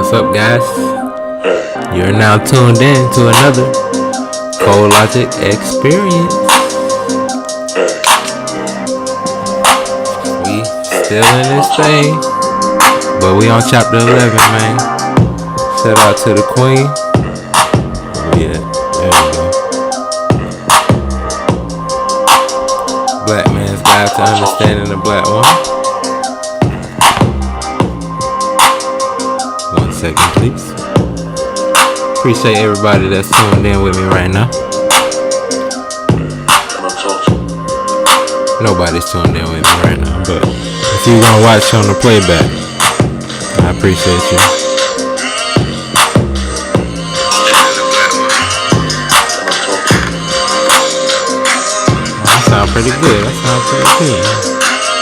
What's up, guys? You're now tuned in to another ColeLogic experience. We still in this thing, but we on chapter 11, man. Shout out to the queen. Yeah, there we go. Blackman's Guide to Understanding the Blackwoman. 1 second, please. Appreciate everybody that's tuned in with me right now. Nobody's tuned in with me right now, but if you gonna watch on the playback, I appreciate you. That sounds pretty good.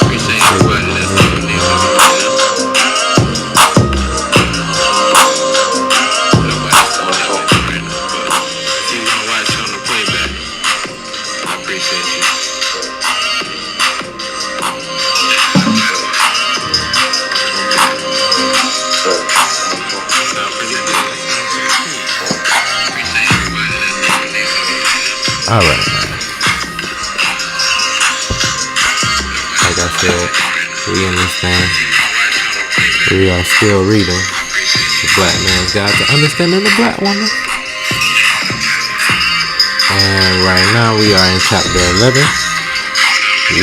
Appreciate everybody that's tuned in with me. Alright, man. Like I said, we in this thing. We are still reading The Blackman's Guide to Understanding the Blackwoman. And right now we are in chapter 11,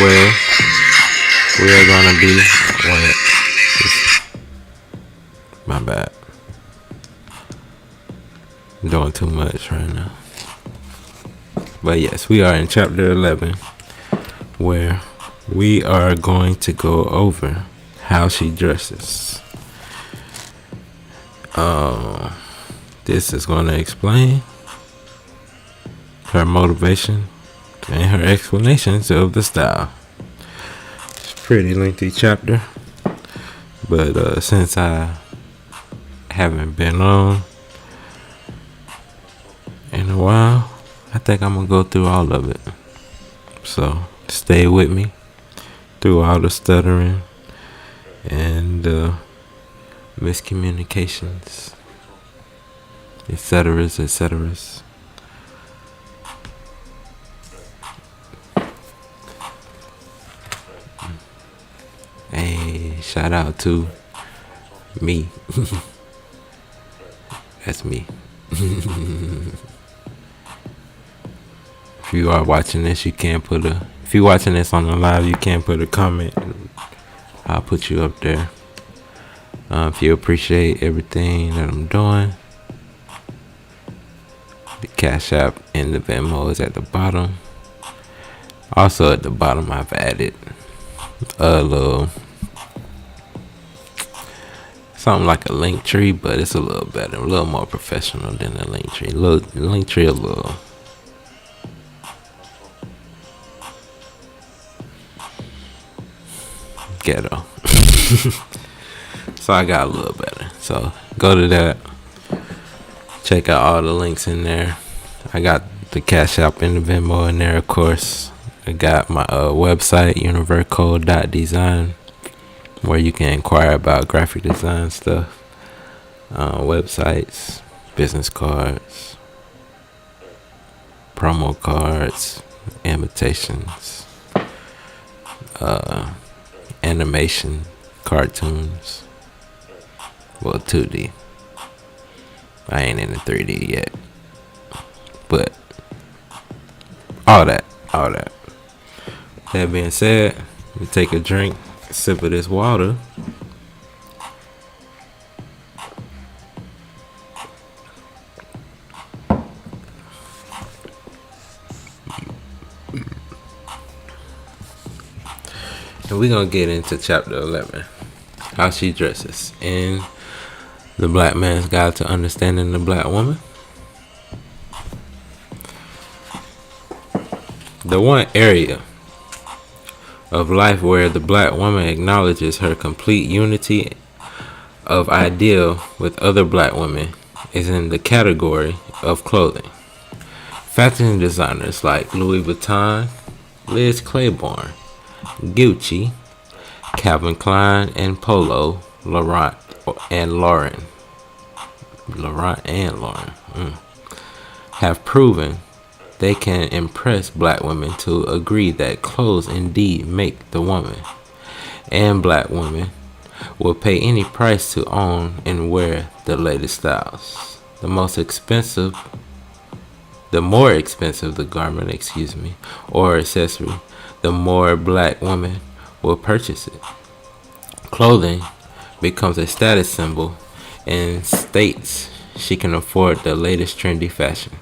where we are going to be... My bad. I'm doing too much right now. But yes, we are in chapter 11, where we are going to go over how she dresses. This is going to explain her motivation and her explanations of the style. It's a pretty lengthy chapter, but since I haven't been on in a while, I think I'm going to go through all of it. So, stay with me through all the stuttering and miscommunications, etc. Hey, shout out to me. That's me. If you are watching this, if you're watching this on the live, you can put a comment. I'll put you up there. If you appreciate everything that I'm doing, the Cash App and the Venmo is at the bottom. Also at the bottom, I've added a little something like a link tree, but it's a little better, a little more professional than a link tree. Link tree a little ghetto. So I got a little better. So go to that. Check out all the links in there. I got the Cash App and the Venmo in there, of course. I got my website, univercode.design, where you can inquire about graphic design stuff, websites, business cards, promo cards, invitations, animation, cartoons. Well, 2D. I ain't in the 3D yet. But all that. That being said, we take a drink, a sip of this water. And we're going to get into chapter 11. How she dresses in The Blackman's Guide to Understanding the Blackwoman. The one area of life where the black woman acknowledges her complete unity of ideal with other black women is in the category of clothing. Fashion designers like Louis Vuitton, Liz Claiborne, Gucci, Calvin Klein, and Polo, Laurent, and Lauren Laurent and Lauren, have proven they can impress black women to agree that clothes indeed make the woman, and black women will pay any price to own and wear the latest styles. The more expensive the garment, or accessory, the more black women will purchase it. Clothing becomes a status symbol and states she can afford the latest trendy fashion.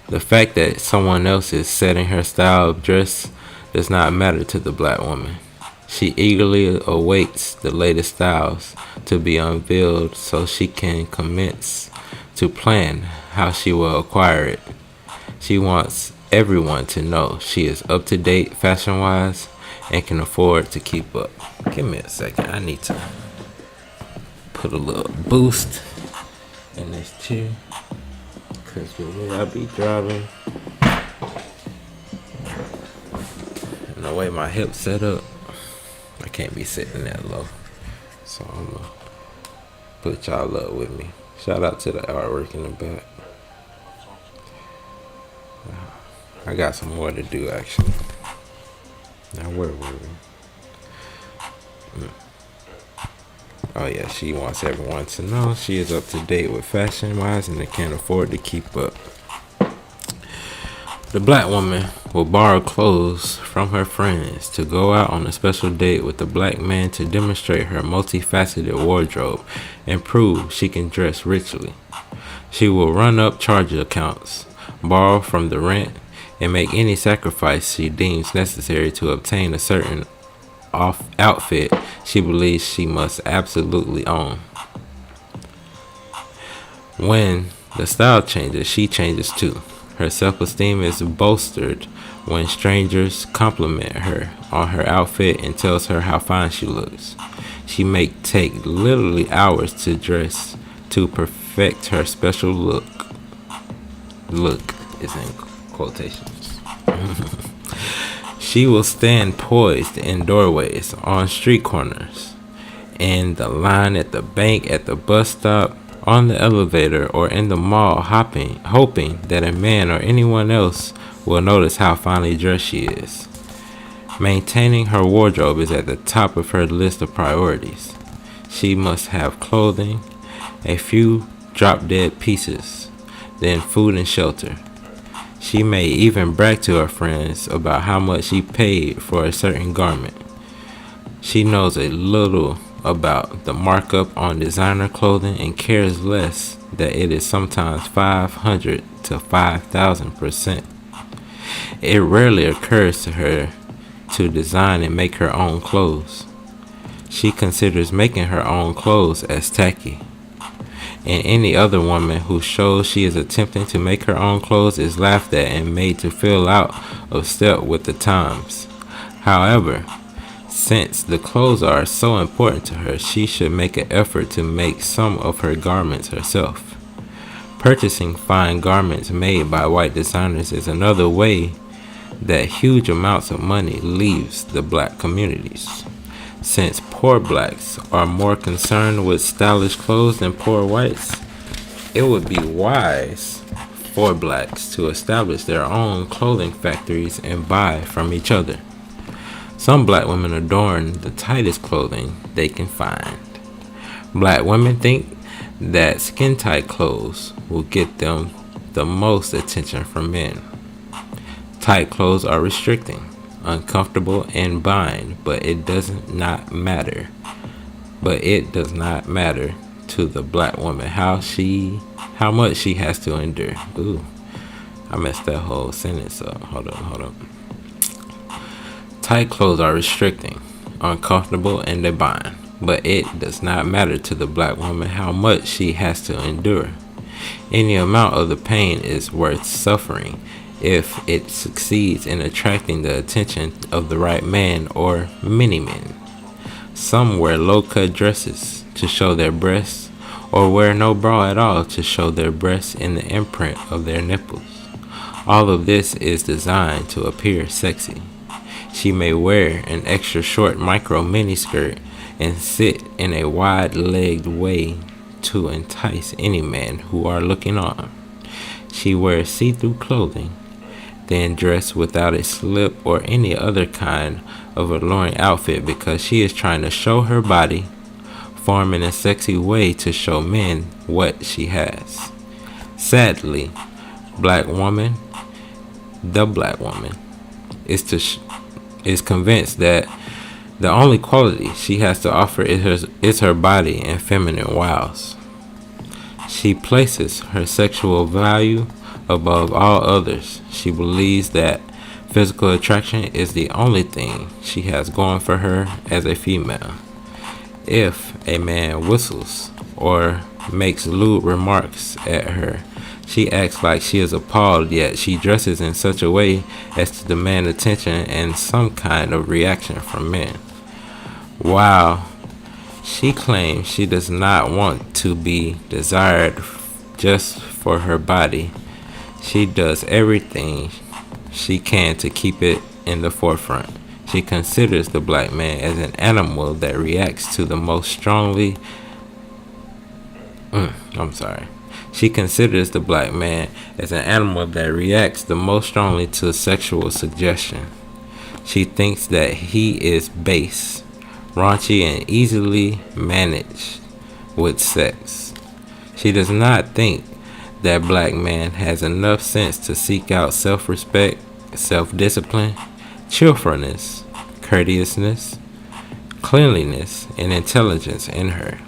The fact that someone else is setting her style of dress does not matter to the black woman. She eagerly awaits the latest styles to be unveiled so she can commence to plan how she will acquire it. She wants everyone to know she is up to date fashion wise and can afford to keep up. Give me a second. I need to put a little boost in this chair because the way I be driving and the way my hips set up, I can't be sitting that low. So I'm gonna put y'all up with me. Shout out to the artwork in the back. I got some more to do actually. Now where were we? Oh yeah, she wants everyone to know she is up to date with fashion wise and they can't afford to keep up. The black woman will borrow clothes from her friends to go out on a special date with the black man to demonstrate her multifaceted wardrobe and prove she can dress richly. She will run up charge accounts, borrow from the rent, and make any sacrifice she deems necessary to obtain a certain outfit she believes she must absolutely own. When the style changes, she changes too. Her self-esteem is bolstered when strangers compliment her on her outfit and tells her how fine she looks. She may take literally hours to dress to perfect her special look. Look is in quotations. She will stand poised in doorways, on street corners, in the line at the bank, at the bus stop, on the elevator, or in the mall, hoping that a man or anyone else will notice how finely dressed she is. Maintaining her wardrobe is at the top of her list of priorities. She must have clothing, a few drop-dead pieces, then food and shelter. She may even brag to her friends about how much she paid for a certain garment. She knows a little about the markup on designer clothing and cares less that it is sometimes 500 to 5,000%. It rarely occurs to her to design and make her own clothes. She considers making her own clothes as tacky. And any other woman who shows she is attempting to make her own clothes is laughed at and made to feel out of step with the times. However, since the clothes are so important to her, she should make an effort to make some of her garments herself. Purchasing fine garments made by white designers is another way that huge amounts of money leaves the black communities. Since poor blacks are more concerned with stylish clothes than poor whites, it would be wise for blacks to establish their own clothing factories and buy from each other. Some black women adorn the tightest clothing they can find. Black women think that skin-tight clothes will get them the most attention from men. Tight clothes are restricting, uncomfortable, and bind, but it does not matter to the black woman how much she has to endure. Ooh, I messed that whole sentence up. Hold up. Tight clothes are restricting, uncomfortable, and they bind, but it does not matter to the black woman how much she has to endure. Any amount of the pain is worth suffering if it succeeds in attracting the attention of the right man or many men. Some wear low-cut dresses to show their breasts, or wear no bra at all to show their breasts in the imprint of their nipples. All of this is designed to appear sexy. She may wear an extra short micro mini skirt and sit in a wide-legged way to entice any men who are looking on. She wears see-through clothing, then dress without a slip or any other kind of alluring outfit because she is trying to show her body form in a sexy way to show men what she has. Sadly, the black woman, is convinced that the only quality she has to offer is her body and feminine wiles. She places her sexual value above all others. She believes that physical attraction is the only thing she has going for her as a female. If a man whistles or makes lewd remarks at her, she acts like she is appalled, yet she dresses in such a way as to demand attention and some kind of reaction from men. While she claims she does not want to be desired just for her body, she does everything she can to keep it in the forefront. She considers the black man as an animal that reacts to the most strongly. She considers the black man as an animal that reacts the most strongly to sexual suggestion. She thinks that he is base, raunchy, and easily managed with sex. She does not think that black man has enough sense to seek out self-respect, self-discipline, cheerfulness, courteousness, cleanliness, and intelligence in her.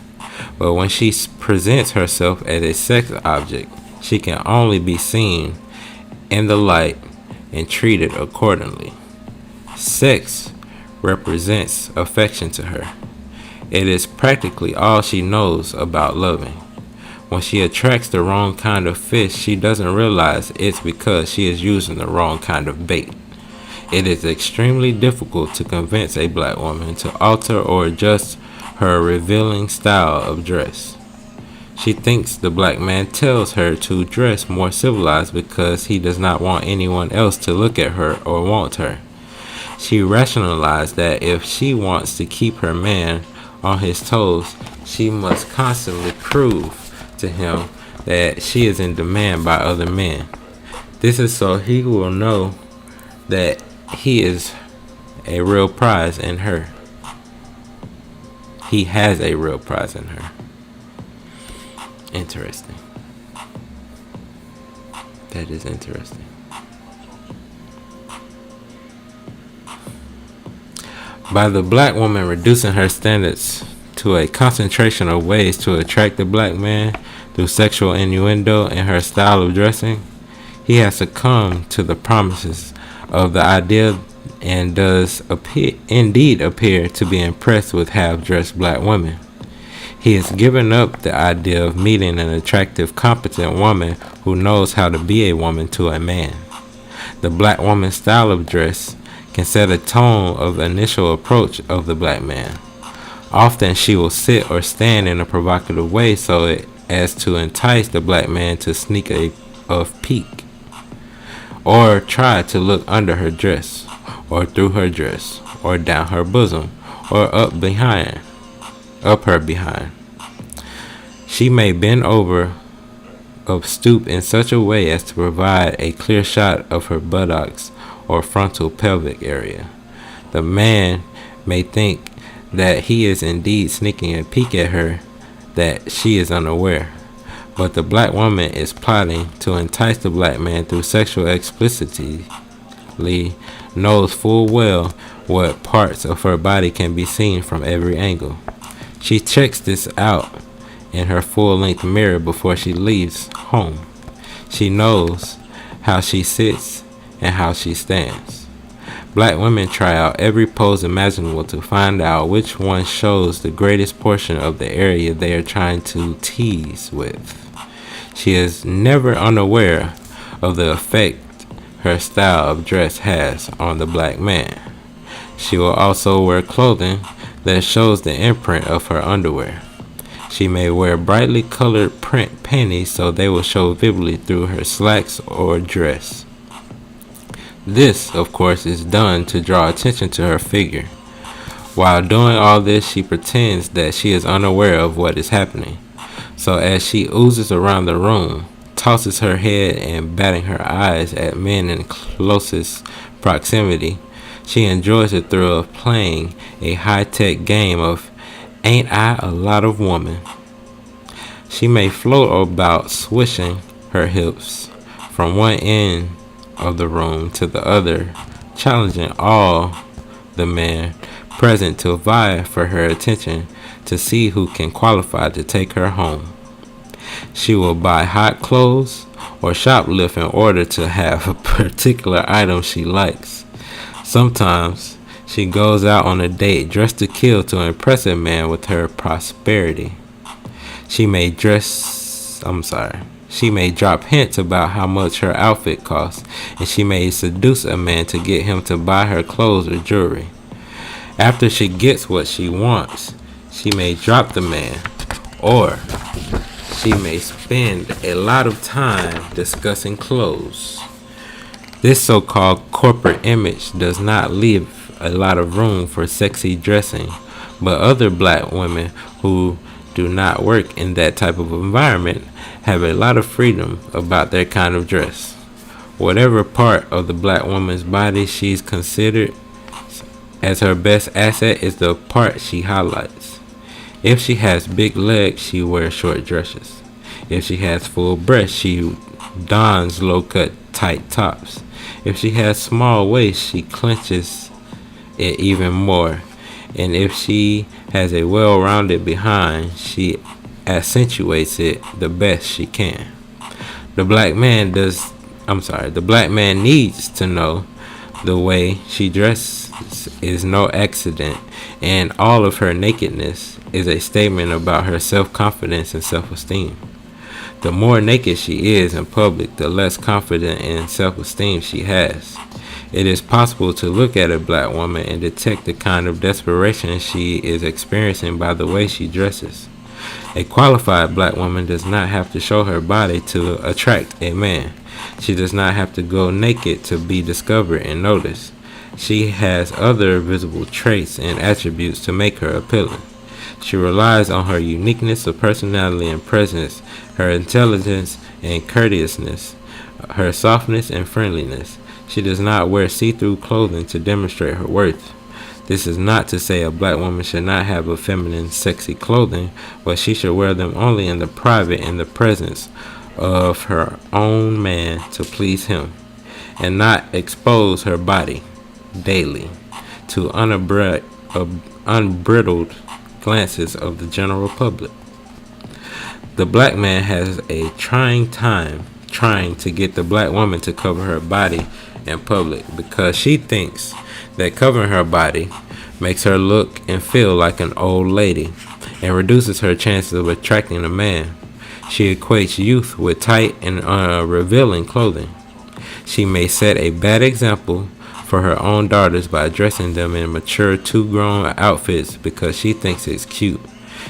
But when she presents herself as a sex object, she can only be seen in the light and treated accordingly. Sex represents affection to her. It is practically all she knows about loving. When she attracts the wrong kind of fish, she doesn't realize it's because she is using the wrong kind of bait. It is extremely difficult to convince a black woman to alter or adjust her revealing style of dress. She thinks the black man tells her to dress more civilized because he does not want anyone else to look at her or want her. She rationalized that if she wants to keep her man on his toes, she must constantly prove to him that she is in demand by other men. This is so he will know that he is a real prize in her. He has a real prize in her. Interesting. That is interesting. By the black woman reducing her standards to a concentration of ways to attract the black man through sexual innuendo and her style of dressing, he has succumbed to the promises of the ideal and does indeed appear to be impressed with half-dressed black women. He has given up the idea of meeting an attractive, competent woman who knows how to be a woman to a man. The black woman's style of dress can set a tone of initial approach of the black man. Often she will sit or stand in a provocative way so as to entice the black man to sneak a peek, or try to look under her dress, or through her dress, or down her bosom, or up her behind. She may bend over or stoop in such a way as to provide a clear shot of her buttocks or frontal pelvic area. The man may think that he is indeed sneaking a peek at her, that she is unaware. But the black woman is plotting to entice the black man through sexual explicitly, knows full well what parts of her body can be seen from every angle. She checks this out in her full-length mirror before she leaves home. She knows how she sits and how she stands. Black women try out every pose imaginable to find out which one shows the greatest portion of the area they are trying to tease with. She is never unaware of the effect her style of dress has on the black man. She will also wear clothing that shows the imprint of her underwear. She may wear brightly colored print panties so they will show vividly through her slacks or dress. This, of course, is done to draw attention to her figure. While doing all this, she pretends that she is unaware of what is happening, So as she oozes around the room, tosses her head and batting her eyes at men in closest proximity, she enjoys the thrill of playing a high-tech game of Ain't I a Lot of Woman? She may float about swishing her hips from one end of the room to the other, challenging all the men present to vie for her attention to see who can qualify to take her home. She will buy hot clothes or shoplift in order to have a particular item she likes. Sometimes she goes out on a date dressed to kill to impress a man with her prosperity. She may She may drop hints about how much her outfit costs, and she may seduce a man to get him to buy her clothes or jewelry. After she gets what she wants, she may drop the man, or she may spend a lot of time discussing clothes. This so-called corporate image does not leave a lot of room for sexy dressing, but other black women who do not work in that type of environment have a lot of freedom about their kind of dress. Whatever part of the black woman's body she's considered as her best asset is the part she highlights. If she has big legs, she wears short dresses. If she has full breasts, she dons low-cut tight tops. If she has small waist, she clenches it even more. And if she has a well-rounded behind, she accentuates it the best she can. The black man needs to know the way she dresses is no accident, and all of her nakedness is a statement about her self-confidence and self-esteem. The more naked she is in public, the less confidence and self-esteem she has. It is possible to look at a black woman and detect the kind of desperation she is experiencing by the way she dresses. A qualified black woman does not have to show her body to attract a man. She does not have to go naked to be discovered and noticed. She has other visible traits and attributes to make her appealing. She relies on her uniqueness of personality and presence, her intelligence and courteousness, her softness and friendliness. She does not wear see-through clothing to demonstrate her worth. This is not to say a black woman should not have a feminine, sexy clothing, but she should wear them only in the private in the presence of her own man to please him, and not expose her body daily to unbridled glances of the general public. The black man has a trying time trying to get the black woman to cover her body in public because she thinks that covering her body makes her look and feel like an old lady and reduces her chances of attracting a man. She equates youth with tight and revealing clothing. She may set a bad example for her own daughters by dressing them in mature, too-grown outfits because she thinks it's cute.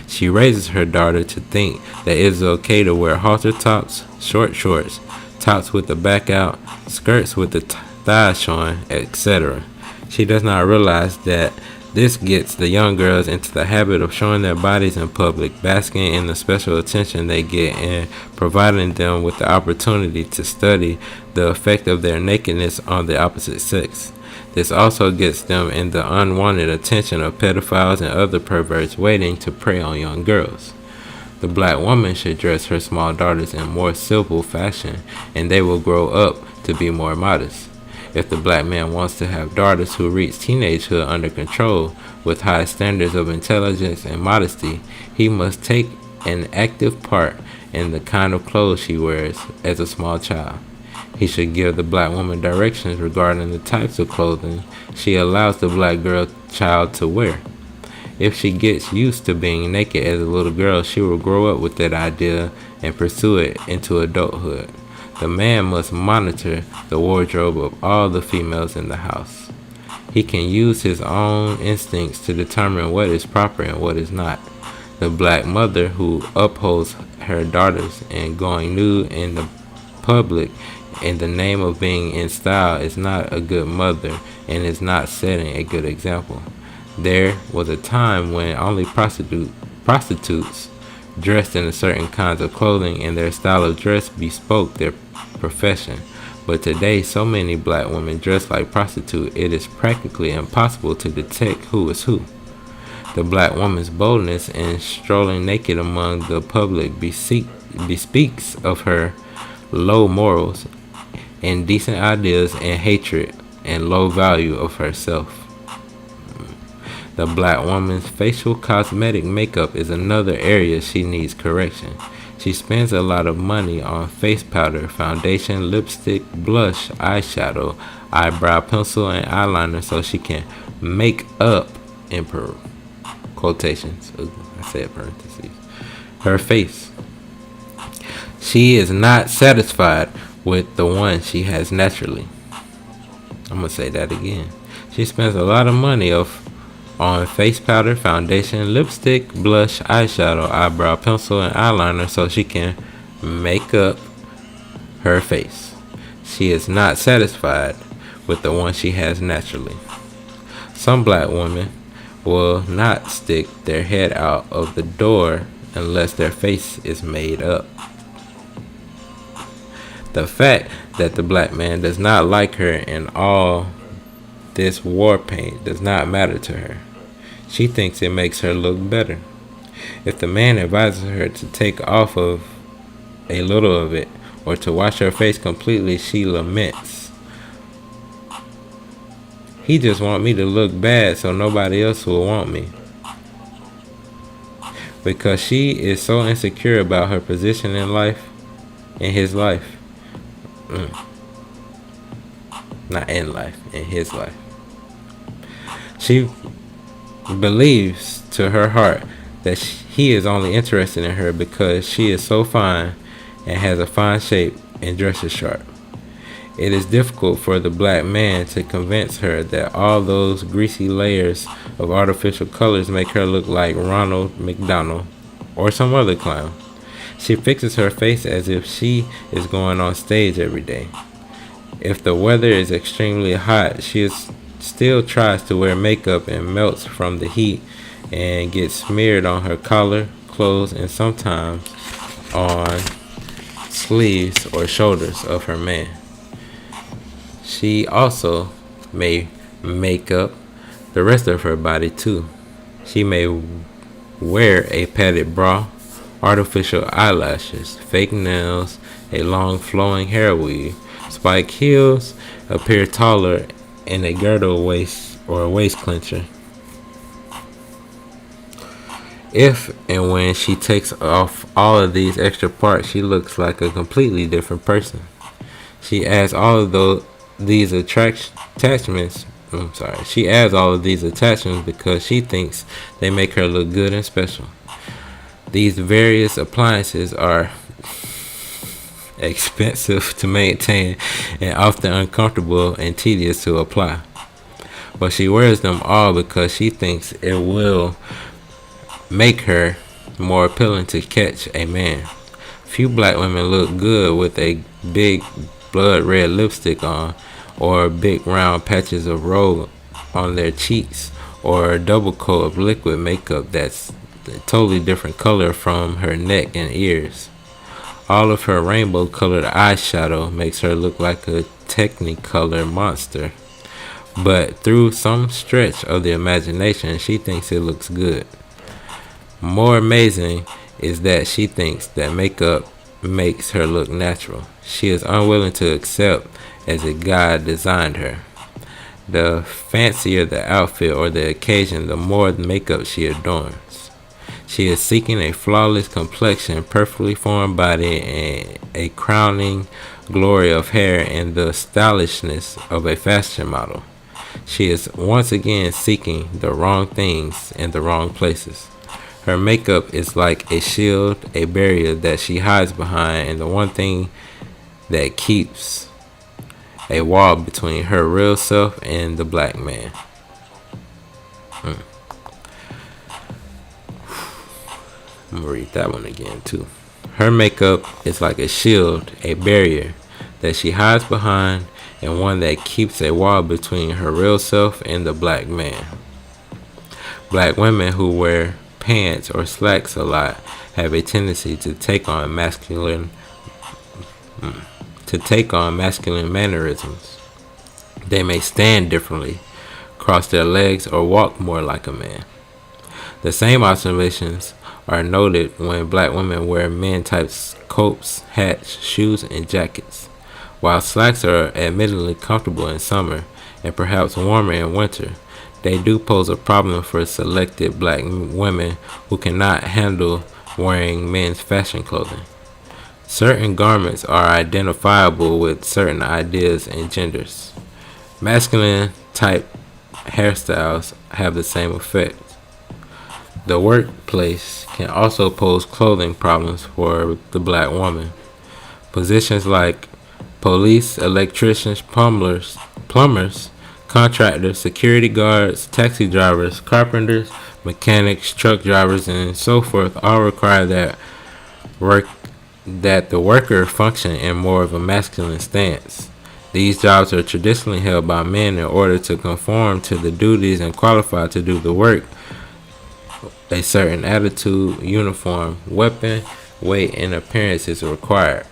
She raises her daughter to think that it is okay to wear halter tops, short shorts, tops with the back out, skirts with the thighs showing, etc. She does not realize that this gets the young girls into the habit of showing their bodies in public, basking in the special attention they get, and providing them with the opportunity to study the effect of their nakedness on the opposite sex. This also gets them in the unwanted attention of pedophiles and other perverts waiting to prey on young girls. The black woman should dress her small daughters in more simple fashion, and they will grow up to be more modest. If the black man wants to have daughters who reach teenagehood under control with high standards of intelligence and modesty, he must take an active part in the kind of clothes she wears as a small child. He should give the black woman directions regarding the types of clothing she allows the black girl child to wear. If she gets used to being naked as a little girl, she will grow up with that idea and pursue it into adulthood. The man must monitor the wardrobe of all the females in the house. He can use his own instincts to determine what is proper and what is not. The black mother who upholds her daughters in going nude in the public in the name of being in style is not a good mother and is not setting a good example. There was a time when only prostitutes dressed in a certain kinds of clothing, and their style of dress bespoke their profession. But today, so many black women dress like prostitutes, it is practically impossible to detect who is who. The black woman's boldness in strolling naked among the public bespeaks of her low morals, indecent ideas, and hatred and low value of herself. The black woman's facial cosmetic makeup is another area she needs correction. She spends a lot of money on face powder, foundation, lipstick, blush, eyeshadow, eyebrow pencil, and eyeliner so she can make up, in quotations, I said parentheses, her face. She is not satisfied with the one she has naturally. I'm going to say that again. She spends a lot of money on face powder, foundation, lipstick, blush, eyeshadow, eyebrow pencil, and eyeliner so she can make up her face. She is not satisfied with the one she has naturally. Some black women will not stick their head out of the door unless their face is made up. The fact that the black man does not like her in all this war paint does not matter to her. She thinks it makes her look better. If the man advises her to take off of a little of it or to wash her face completely, she laments. He just want me to look bad so nobody else will want me. Because she is so insecure about her position in life, in his life. Not in life, in his life. She believes to her heart that he is only interested in her because she is so fine and has a fine shape and dresses sharp. It is difficult for the black man to convince her that all those greasy layers of artificial colors make her look like Ronald McDonald or some other clown. She fixes her face as if she is going on stage every day. If the weather is extremely hot, she still tries to wear makeup and melts from the heat and gets smeared on her collar, clothes, and sometimes on sleeves or shoulders of her man. She also may make up the rest of her body too. She may wear a padded bra, artificial eyelashes, fake nails, a long flowing hair weave, spike heels, appear taller, and a girdle waist or a waist clencher. If and when she takes off all of these extra parts, she looks like a completely different person. She adds all of these attachments. She adds all of these attachments because she thinks they make her look good and special. These various appliances are expensive to maintain and often uncomfortable and tedious to apply. But she wears them all because she thinks it will make her more appealing to catch a man. Few black women look good with a big blood red lipstick on, or big round patches of roll on their cheeks, or a double coat of liquid makeup that's a totally different color from her neck and ears. All of her rainbow colored eyeshadow makes her look like a technicolor monster. But through some stretch of the imagination, she thinks it looks good. More amazing is that she thinks that makeup makes her look natural. She is unwilling to accept as if God designed her. The fancier the outfit or the occasion, the more makeup she adorns. She is seeking a flawless complexion, perfectly formed body, and a crowning glory of hair and the stylishness of a fashion model. She is once again seeking the wrong things in the wrong places. Her makeup is like a shield, a barrier that she hides behind, and the one thing that keeps a wall between her real self and the black man. I'm gonna read that one again too. Her makeup is like a shield, a barrier that she hides behind, and one that keeps a wall between her real self and the black man. Black women who wear pants or slacks a lot have a tendency to take on masculine mannerisms. They may stand differently, cross their legs, or walk more like a man. The same observations are noted when black women wear men-type coats, hats, shoes, and jackets. While slacks are admittedly comfortable in summer and perhaps warmer in winter, they do pose a problem for selected black women who cannot handle wearing men's fashion clothing. Certain garments are identifiable with certain ideas and genders. Masculine type hairstyles have the same effect. The workplace can also pose clothing problems for the black woman. Positions like police, electricians, plumbers, contractors, security guards, taxi drivers, carpenters, mechanics, truck drivers, and so forth all require that the worker function in more of a masculine stance. These jobs are traditionally held by men in order to conform to the duties and qualify to do the work. A certain attitude, uniform, weapon, weight, and appearance is required.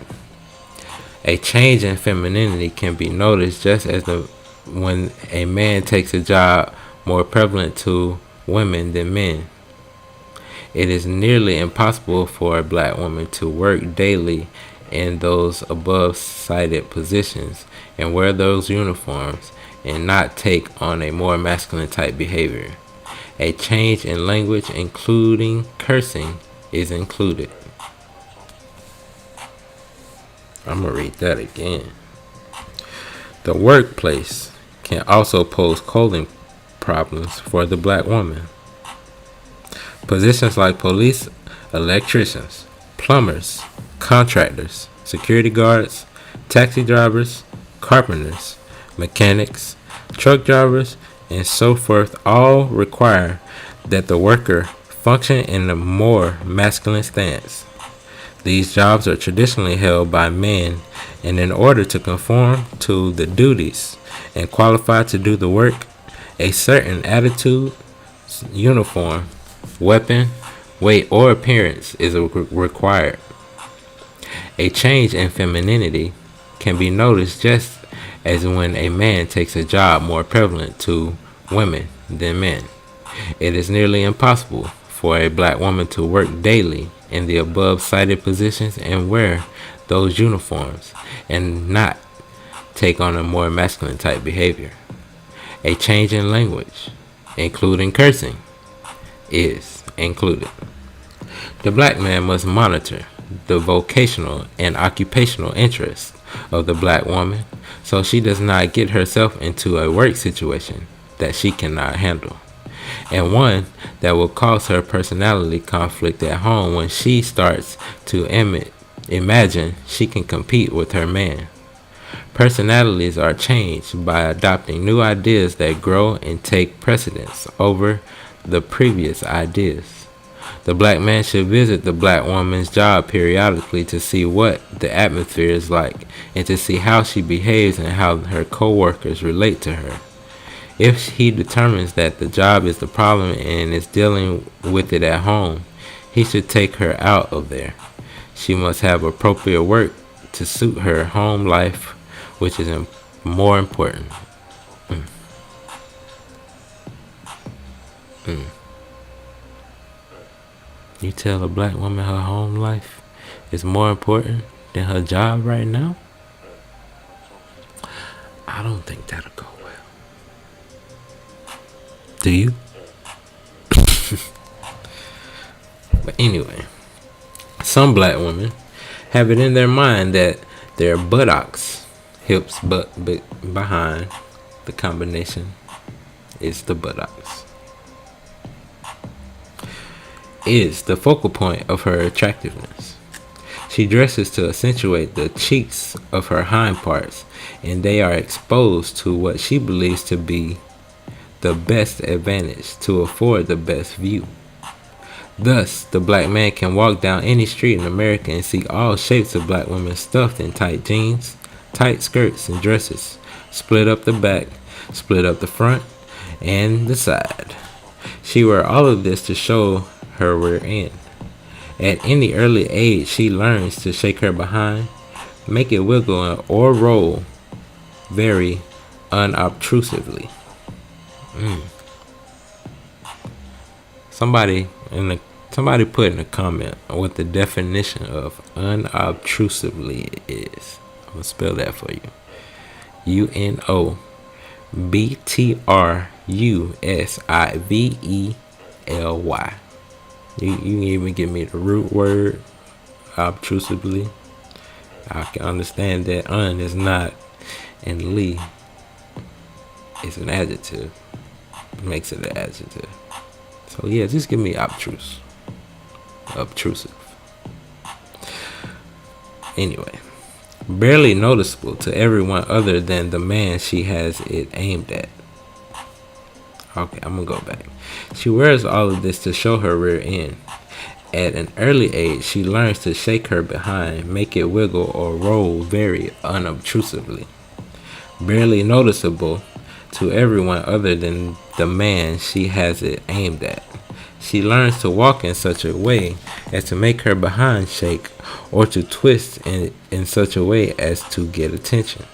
A change in femininity can be noticed just as when a man takes a job more prevalent to women than men. It is nearly impossible for a black woman to work daily in those above cited positions and wear those uniforms and not take on a more masculine type behavior. A change in language, including cursing, is included. I'm going to read that again. The workplace can also pose clothing problems for the black woman. Positions like police, electricians, plumbers, contractors, security guards, taxi drivers, carpenters, mechanics, truck drivers, and so forth all require that the worker function in a more masculine stance. These jobs are traditionally held by men, and in order to conform to the duties and qualify to do the work, a certain attitude, uniform, weapon, weight, or appearance is required. A change in femininity can be noticed just as when a man takes a job more prevalent to women than men. It is nearly impossible for a black woman to work daily in the above cited positions and wear those uniforms and not take on a more masculine type behavior. A change in language, including cursing, is included. The black man must monitor the vocational and occupational interests of the black woman so she does not get herself into a work situation that she cannot handle, and one that will cause her personality conflict at home when she starts to imagine she can compete with her man. Personalities are changed by adopting new ideas that grow and take precedence over the previous ideas. The black man should visit the black woman's job periodically to see what the atmosphere is like and to see how she behaves and how her co-workers relate to her. If he determines that the job is the problem and is dealing with it at home, he should take her out of there. She must have appropriate work to suit her home life, which is more important. You tell a black woman her home life is more important than her job right now? I don't think that'll go well. Do you? But anyway, some black women have it in their mind that their buttocks, hips, behind, the combination is the buttocks, is the focal point of her attractiveness. She dresses to accentuate the cheeks of her hind parts, and they are exposed to what she believes to be the best advantage to afford the best view. Thus, the black man can walk down any street in America and see all shapes of black women stuffed in tight jeans, tight skirts, and dresses, split up the back, split up the front, and the side. She wear all of this to show her rear end. At any early age, she learns to shake her behind, make it wiggle or roll very unobtrusively. Somebody put in a comment what the definition of unobtrusively is. I'm gonna spell that for you. UNOBTRUSIVELY. You can even give me the root word, obtrusively. I can understand that un is not, and ly is an adjective. It makes it an adjective. So yeah, just give me obtrusive. Anyway, barely noticeable to everyone other than the man she has it aimed at. Okay, I'm gonna go back. She wears all of this to show her rear end. At an early age, she learns to shake her behind, make it wiggle or roll very unobtrusively. Barely noticeable to everyone other than the man she has it aimed at. She learns to walk in such a way as to make her behind shake, or to twist in such a way as to get attention.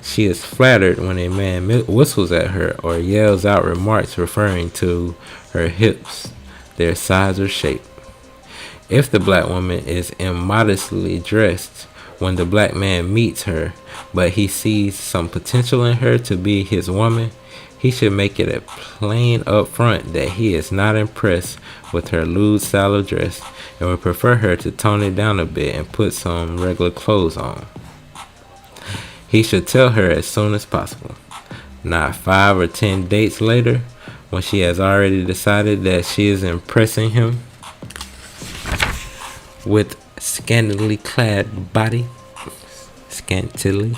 She is flattered when a man whistles at her or yells out remarks referring to her hips, their size or shape. If the black woman is immodestly dressed when the black man meets her, but he sees some potential in her to be his woman, he should make it a plain up front that he is not impressed with her lewd style of dress and would prefer her to tone it down a bit and put some regular clothes on. He should tell her as soon as possible, not 5 or 10 dates later, when she has already decided that she is impressing him with scantily clad body. Scantily.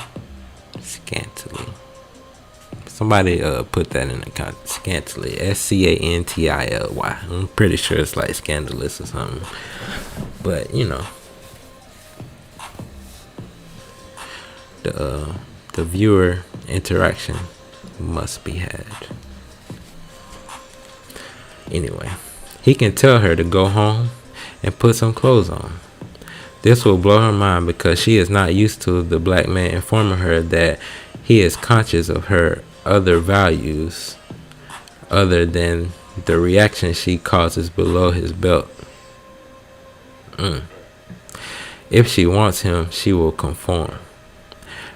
Somebody put that in the comments. Scantily. SCANTILY. I'm pretty sure it's like scandalous or something. But you know, the viewer interaction must be had. Anyway, he can tell her to go home and put some clothes on. This will blow her mind because she is not used to the black man informing her that he is conscious of her other values other than the reaction she causes below his belt. If she wants him, she will conform.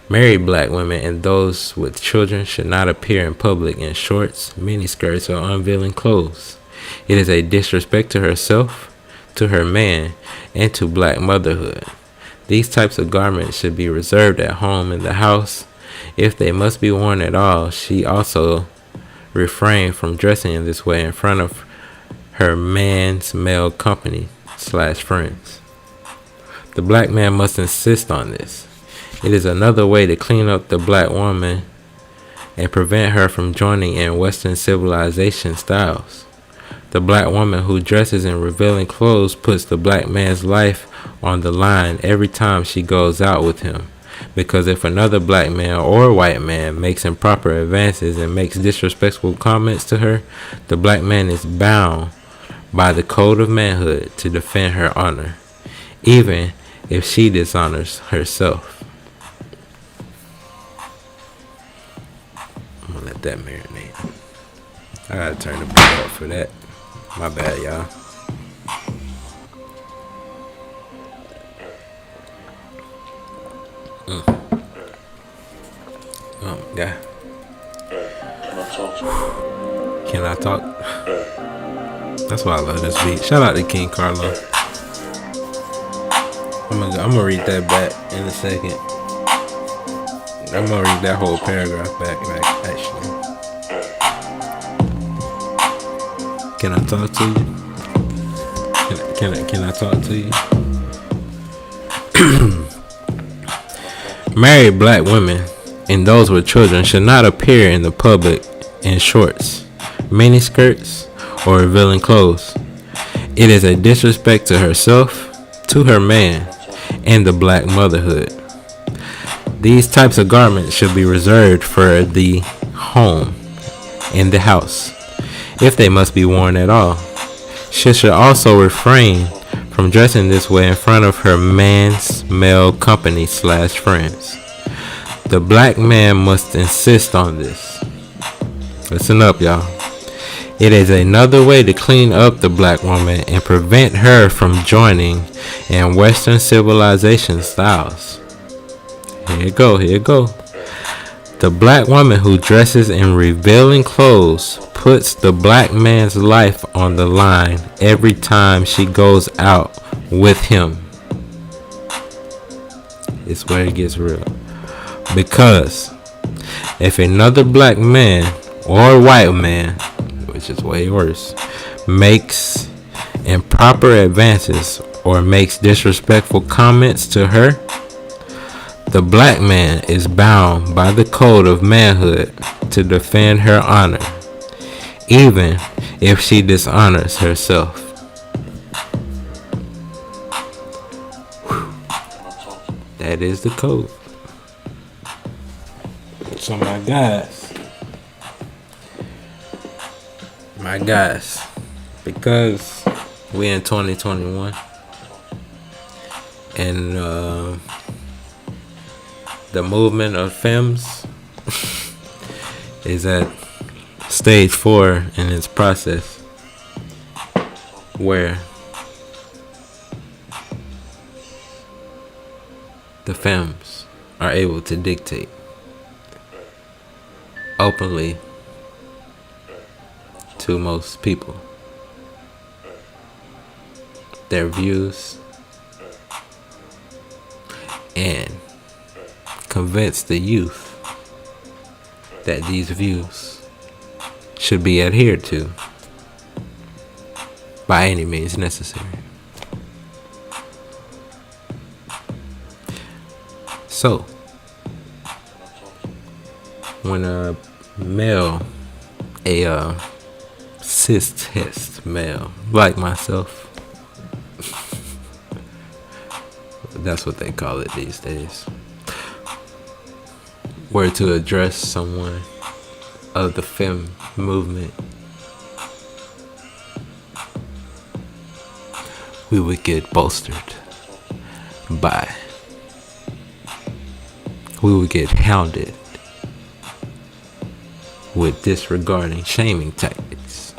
Married black women and those with children should not appear in public in shorts, miniskirts, or unveiling clothes. It is a disrespect to herself, to her man, and to black motherhood. These types of garments should be reserved at home in the house. If they must be worn at all, she also refrain from dressing in this way in front of her man's male company / friends. The black man must insist on this. It is another way to clean up the black woman and prevent her from joining in Western civilization styles. The black woman who dresses in revealing clothes puts the black man's life on the line every time she goes out with him. Because if another black man or white man makes improper advances and makes disrespectful comments to her, the black man is bound by the code of manhood to defend her honor, even if she dishonors herself. I'm gonna let that marinate. I gotta turn the book up for that. My bad, y'all. Oh my God. Can I talk? That's why I love this beat. Shout out to King Carlo. I'm gonna read that back in a second. I'm gonna read that whole paragraph back actually. Can I talk to you? Can I talk to you? Married black women and those with children should not appear in the public in shorts, miniskirts, or revealing clothes. It is a disrespect to herself, to her man, and the black motherhood. These types of garments should be reserved for the home, in the house, if they must be worn at all. She should also refrain from dressing this way in front of her man's male company / friends. The black man must insist on this. Listen up, y'all. It is another way to clean up the black woman and prevent her from joining in Western civilization styles. Here you go. The black woman who dresses in revealing clothes puts the black man's life on the line every time she goes out with him. It's where it gets real. Because if another black man or white man, which is way worse, makes improper advances or makes disrespectful comments to her, the black man is bound by the code of manhood to defend her honor, even if she dishonors herself. That is the code. So my guys, because we in 2021 and the movement of femmes is at stage 4 in its process, where the femmes are able to dictate openly to most people their views and convince the youth that these views should be adhered to by any means necessary. So, when a male, a cis male like myself, that's what they call it these days, were to address someone of the femme movement, we would get bolstered by, we would get hounded with disregarding shaming tactics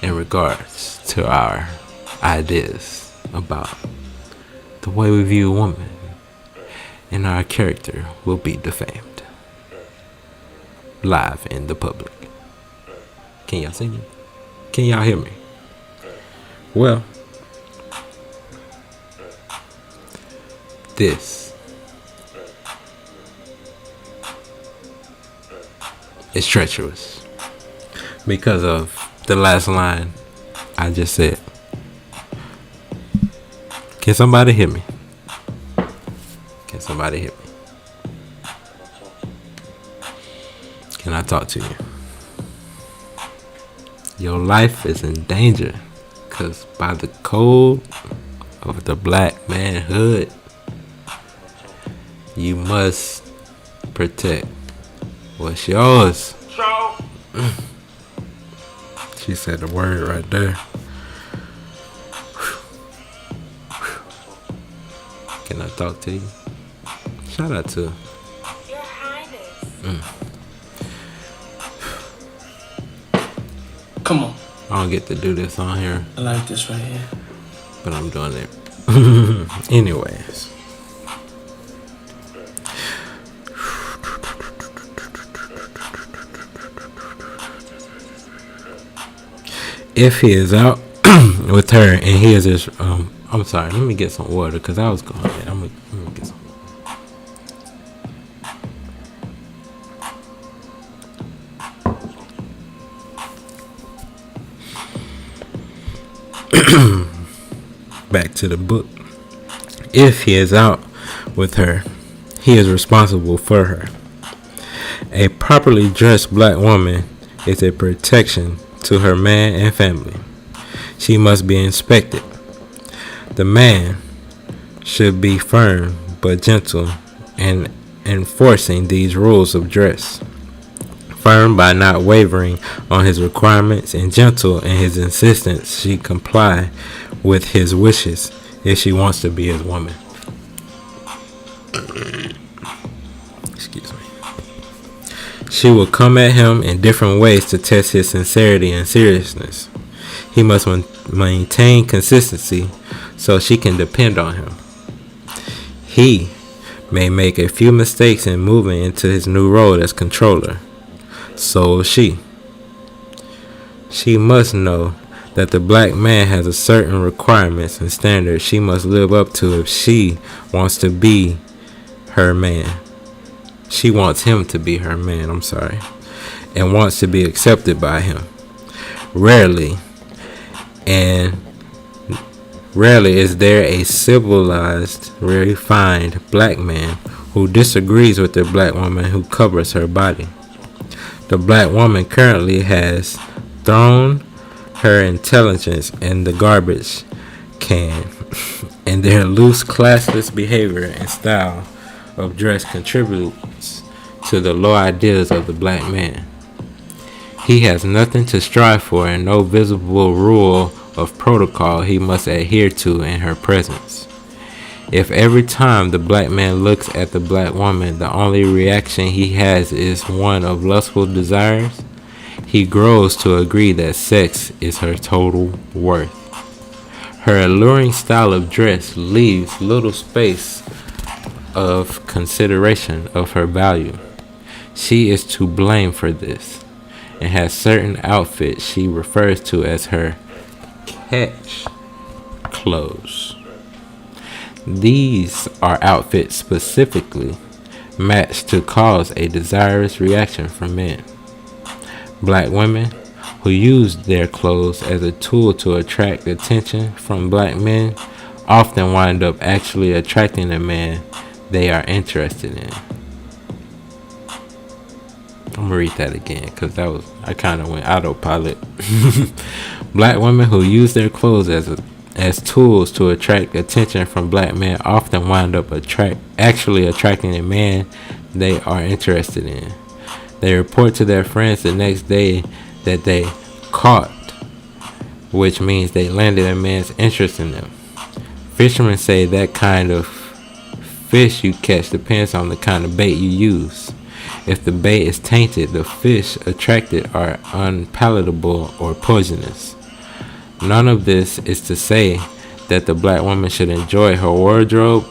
in regards to our ideas about the way we view women, and our character will be defamed live in the public. Can y'all see me? Can y'all hear me? Well, this is treacherous because of the last line I just said. Can somebody hear me? Can somebody hear me? Can I talk to you? Your life is in danger, because by the code of the black manhood, you must protect what's yours. She said the word right there. Can I talk to you? Shout out to Your Highness. Come on. I don't get to do this on here. I like this right here. But I'm doing it. Anyways. If he is out with her and he is just, I'm sorry, let me get some water because I was going there. Let me get some water. Back to the book. If he is out with her, he is responsible for her. A properly dressed black woman is a protection to her man and family. She must be inspected. The man should be firm but gentle in enforcing these rules of dress. Firm by not wavering on his requirements and gentle in his insistence she comply with his wishes if she wants to be his woman. Excuse me. She will come at him in different ways to test his sincerity and seriousness. He must maintain consistency so she can depend on him. He may make a few mistakes in moving into his new role as controller. So will she. She must know that the black man has a certain requirements and standards she must live up to if she wants to be her man. She wants him to be her man, and wants to be accepted by him. Rarely is there a civilized, refined black man who disagrees with the black woman who covers her body. The black woman currently has thrown her intelligence in the garbage can, and their loose, classless behavior and style of dress contributes to the low ideas of the black man. He has nothing to strive for and no visible rule of protocol he must adhere to in her presence. If every time the black man looks at the black woman, the only reaction he has is one of lustful desires, he grows to agree that sex is her total worth. Her alluring style of dress leaves little space of consideration of her value. She is to blame for this, and has certain outfits she refers to as her catch clothes. These are outfits specifically matched to cause a desirous reaction from men. Black women who use their clothes as a tool to attract attention from black men often wind up actually attracting the man they are interested in. I'm gonna read that again because I kind of went autopilot. Black women who use their clothes as tools to attract attention from black men often wind up actually attracting a man they are interested in. They report to their friends the next day that they caught, which means they landed a man's interest in them. Fishermen say that kind of fish you catch depends on the kind of bait you use. If the bait is tainted, the fish attracted are unpalatable or poisonous. None of this is to say that the black woman should enjoy her wardrobe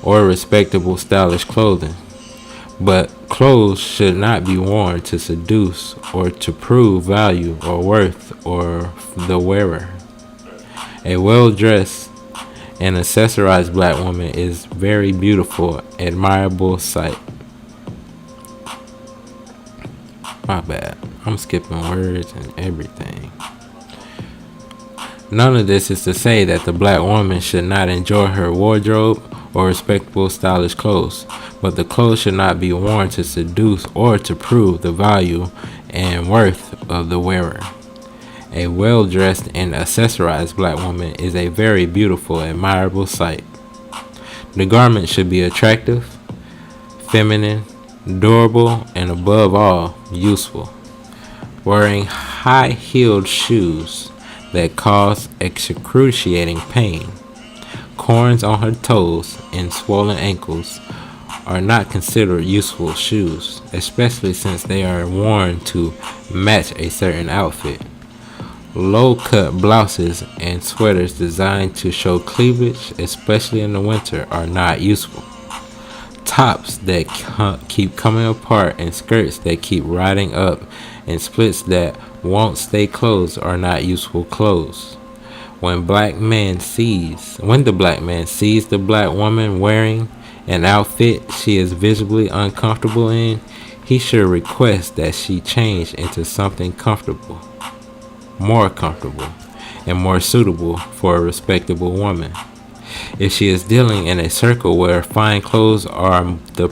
or respectable stylish clothing, but clothes should not be worn to seduce or to prove value or worth or the wearer. A well-dressed and accessorized black woman is very beautiful, admirable sight. My bad. I'm skipping words and everything. None of this is to say that the black woman should not enjoy her wardrobe or respectable stylish clothes, but the clothes should not be worn to seduce or to prove the value and worth of the wearer. A well-dressed and accessorized black woman is a very beautiful, admirable sight. The garment should be attractive, feminine, durable, and above all, useful. Wearing high-heeled shoes that cause excruciating pain, corns on her toes, and swollen ankles are not considered useful shoes, especially since they are worn to match a certain outfit. Low-cut blouses and sweaters designed to show cleavage, especially in the winter, are not useful. Tops that keep coming apart and skirts that keep riding up and splits that won't stay closed are not useful clothes. When the black man sees the black woman wearing an outfit she is visibly uncomfortable in, he should request that she change into something more comfortable, and more suitable for a respectable woman. If she is dealing in a circle where fine clothes are the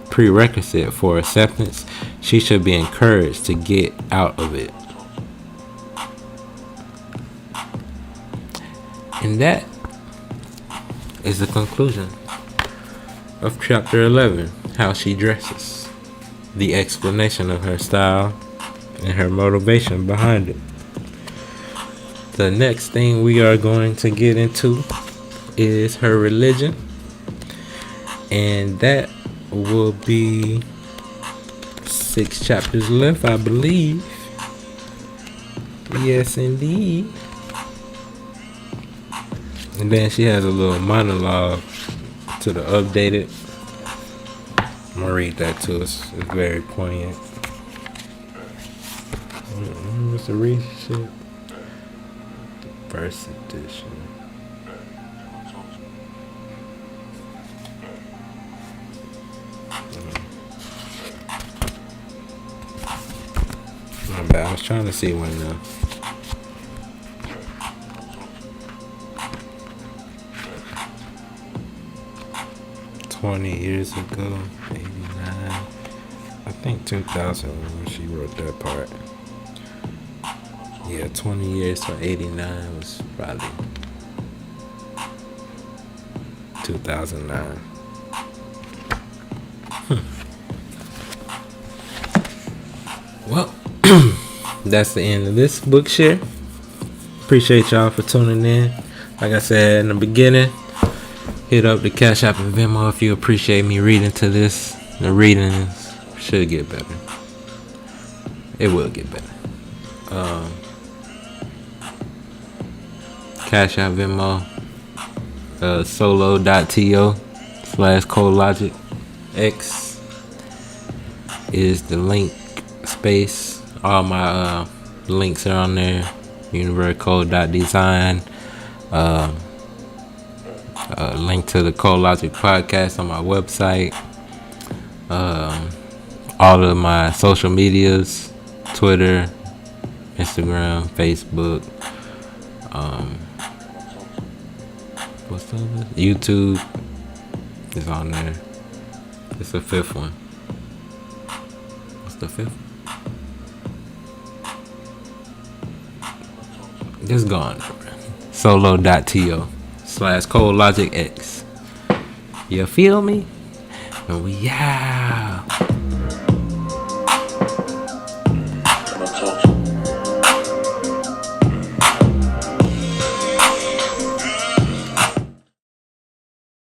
prerequisite for acceptance, she should be encouraged to get out of it. And that is the conclusion of chapter 11, how she dresses, the explanation of her style and her motivation behind it. The next thing we are going to get into is her religion, and that will be 6 chapters left, I believe. Yes, indeed. And then she has a little monologue to the updated. I'm gonna read that too. It's very poignant. What's the read shit? First edition. My bad. I was trying to see when 20 years ago, 89. I think 2000 when she wrote that part. Yeah, 20 years to 89 was probably 2009. Well, that's the end of this BookShare. Appreciate y'all for tuning in. Like I said in the beginning, hit up the Cash App and Venmo if you appreciate me reading to this. The readings should get better. It will get better. Cash App, Venmo, solo.to/ColeLogic. X is the link space. All my links are on there. universecode.design. Link to the ColeLogic podcast on my website. All of my social medias, Twitter, Instagram, Facebook, what's the other? YouTube is on there. It's the 5th one. What's the 5th? Just gone. Solo.to/ColeLogic X. You feel me? And we out.